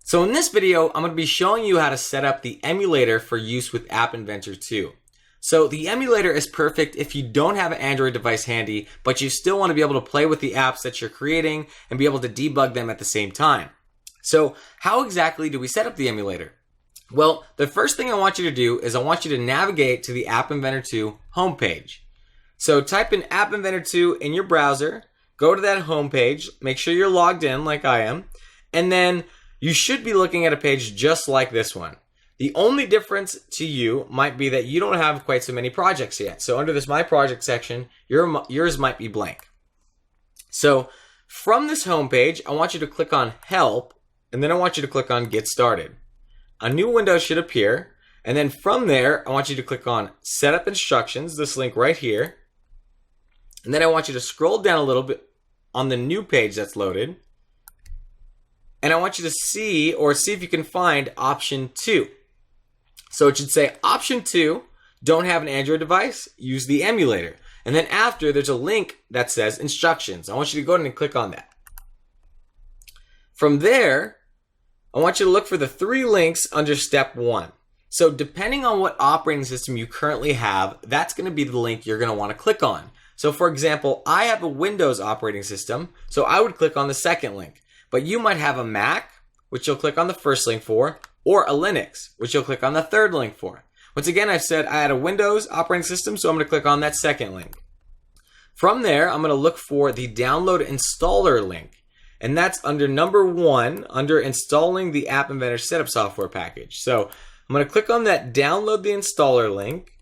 So in this video, I'm going to be showing you how to set up the emulator for use with App Inventor 2. So the emulator is perfect if you don't have an Android device handy, but you still want to be able to play with the apps that you're creating and be able to debug them at the same time. So how exactly do we set up the emulator? Well, the first thing I want you to do is I want you to navigate to the App Inventor 2 homepage. So type in App Inventor 2 in your browser, go to that homepage, make sure you're logged in like I am, and then you should be looking at a page just like this one. The only difference to you might be that you don't have quite so many projects yet. So under this My Project section, yours might be blank. So from this homepage, I want you to click on Help, and then I want you to click on Get Started. A new window should appear, and then from there, I want you to click on Setup Instructions, this link right here. And then I want you to scroll down a little bit on the new page that's loaded. And I want you to see if you can find option 2. So it should say option 2, don't have an Android device, use the emulator. And then after, there's a link that says instructions. I want you to go ahead and click on that. From there, I want you to look for the 3 links under step 1. So depending on what operating system you currently have, that's going to be the link you're going to want to click on. So for example, I have a Windows operating system, so I would click on the second link. But you might have a Mac, which you'll click on the first link for, or a Linux, which you'll click on the third link for. Once again, I've said I had a Windows operating system, so I'm going to click on that second link. From there, I'm going to look for the download installer link, and that's under number 1, under installing the App Inventor setup software package. So I'm going to click on that download the installer link,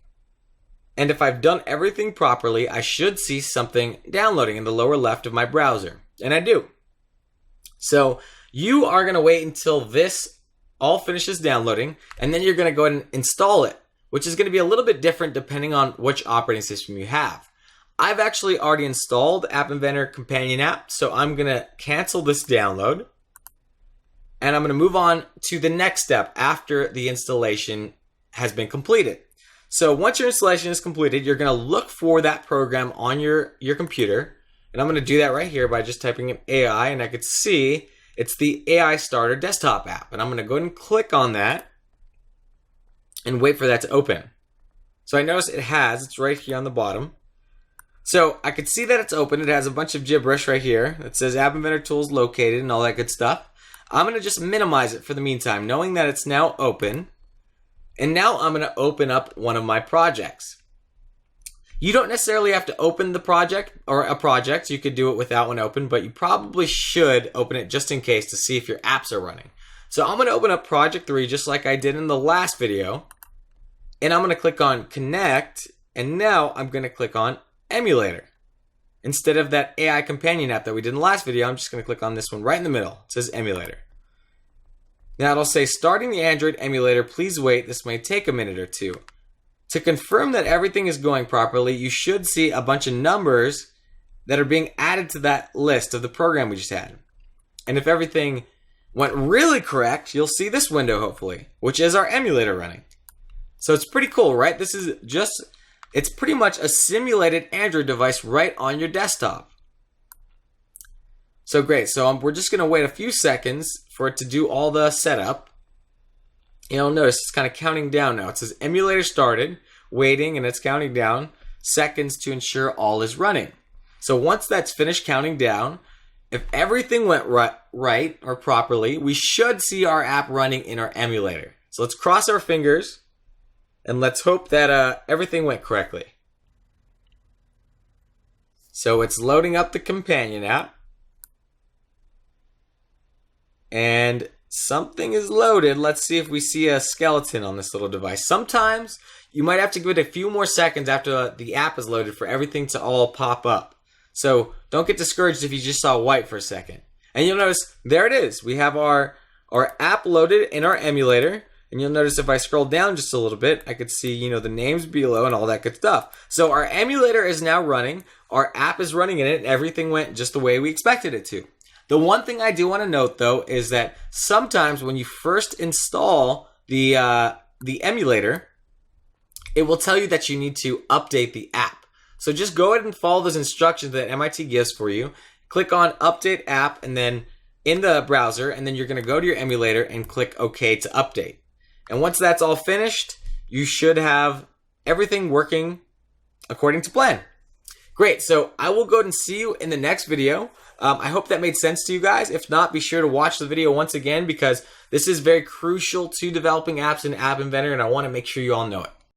and if I've done everything properly, I should see something downloading in the lower left of my browser, and I do. So you are going to wait until this all finishes downloading, and then you're going to go ahead and install it, which is going to be a little bit different depending on which operating system you have. I've actually already installed App Inventor Companion app, so I'm going to cancel this download, and I'm going to move on to the next step after the installation has been completed. So once your installation is completed, you're going to look for that program on your computer. And I'm going to do that right here by just typing in AI, and I could see it's the AI Starter desktop app. And I'm going to go ahead and click on that and wait for that to open. So I notice it's right here on the bottom. So I could see that it's open. It has a bunch of gibberish right here. It says App Inventor Tools located and all that good stuff. I'm going to just minimize it for the meantime, knowing that it's now open. And now I'm going to open up one of my projects. You don't necessarily have to open the project or a project. You could do it without one open, but you probably should open it just in case to see if your apps are running. So I'm going to open up project 3 just like I did in the last video. And I'm going to click on connect. And now I'm going to click on emulator. Instead of that AI companion app that we did in the last video, I'm just going to click on this one right in the middle. It says emulator. Now it'll say starting the Android emulator. Please wait. This may take a minute or 2. To confirm that everything is going properly, you should see a bunch of numbers that are being added to that list of the program we just had. And if everything went really correct, you'll see this window hopefully, which is our emulator running. So it's pretty cool, right? It's pretty much a simulated Android device right on your desktop. So great, so we're just gonna wait a few seconds for it to do all the setup. You'll notice it's kind of counting down now. It says emulator started, waiting, and it's counting down seconds to ensure all is running. So once that's finished counting down, if everything went right or properly, we should see our app running in our emulator. So let's cross our fingers and let's hope that everything went correctly. So it's loading up the companion app. And something is loaded. Let's see if we see a skeleton on this little device. Sometimes you might have to give it a few more seconds after the app is loaded for everything to all pop up. So don't get discouraged if you just saw white for a second. And you'll notice there it is. We have our app loaded in our emulator. And you'll notice if I scroll down just a little bit, I could see, the names below and all that good stuff. So our emulator is now running. Our app is running in it, and everything went just the way we expected it to. The one thing I do want to note, though, is that sometimes when you first install the emulator, it will tell you that you need to update the app. So just go ahead and follow those instructions that MIT gives for you. Click on Update App, and then in the browser, and then you're going to go to your emulator and click OK to update. And once that's all finished, you should have everything working according to plan. Great, so I will go and see you in the next video. I hope that made sense to you guys. If not, be sure to watch the video once again because this is very crucial to developing apps in App Inventor, and I want to make sure you all know it.